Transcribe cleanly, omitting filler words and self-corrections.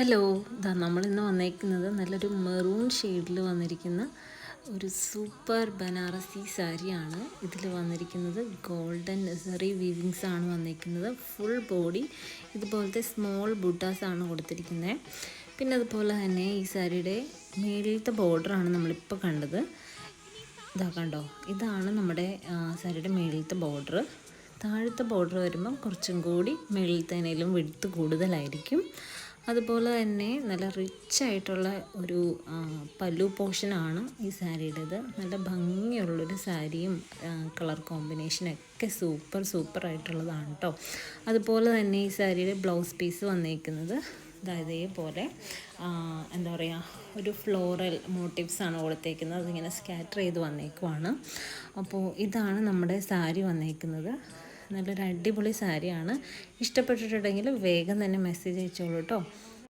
Hello, നമ്മളിന്ന് വന്നേക്കുന്നത് നല്ലൊരു മെറൂൺ ഷെയ്ഡിൽ വന്നിരിക്കുന്ന ഒരു സൂപ്പർ ബനാറസി സാരിയാണ്. ഇതിൽ വന്നിരിക്കുന്നത് ഗോൾഡൻ സെറി വീവിങ്സ് ആണ് വന്നിരിക്കുന്നത്. ഫുൾ ബോഡി ഇതുപോലത്തെ സ്മോൾ ബുട്ടാസ് ആണ് കൊടുത്തിരിക്കുന്നത്. പിന്നെ അതുപോലെ തന്നെ ഈ സാരിയുടെ മേളിലത്തെ ബോർഡറാണ് നമ്മളിപ്പോൾ കണ്ടത്. കണ്ടോ, ഇതാണ് നമ്മുടെ സാരിയുടെ മേളിലത്തെ ബോർഡർ. താഴത്തെ ബോർഡർ വരുമ്പം കുറച്ചും കൂടി മേളിലത്തേനേലും വിഡ്ത്ത് കൂടുതലായിരിക്കും. അതുപോലെ തന്നെ നല്ല റിച്ചായിട്ടുള്ള ഒരു പല്ലു പോർഷനാണ് ഈ സാരിയുടേത്. നല്ല ഭംഗിയുള്ളൊരു സാരിയും കളർ കോമ്പിനേഷനൊക്കെ സൂപ്പറായിട്ടുള്ളതാണ് കേട്ടോ. അതുപോലെ തന്നെ ഈ സാരിയുടെ ബ്ലൗസ് പീസ് വന്നിരിക്കുന്നത് ഇതേപോലെ എന്താ പറയുക, ഒരു ഫ്ലോറൽ മോട്ടീവ്സാണ് കൊടുത്തേക്കുന്നത്. അതിങ്ങനെ സ്കാറ്റർ ചെയ്ത് വന്നേക്കുവാണ്. അപ്പോൾ ഇതാണ് നമ്മുടെ സാരി വന്നേക്കുന്നത്. നല്ലൊരു അടിപൊളി സാരിയാണ്. ഇഷ്ടപ്പെട്ടിട്ടുണ്ടെങ്കിൽ വേഗം തന്നെ മെസ്സേജ് അയച്ചോളൂ കേട്ടോ.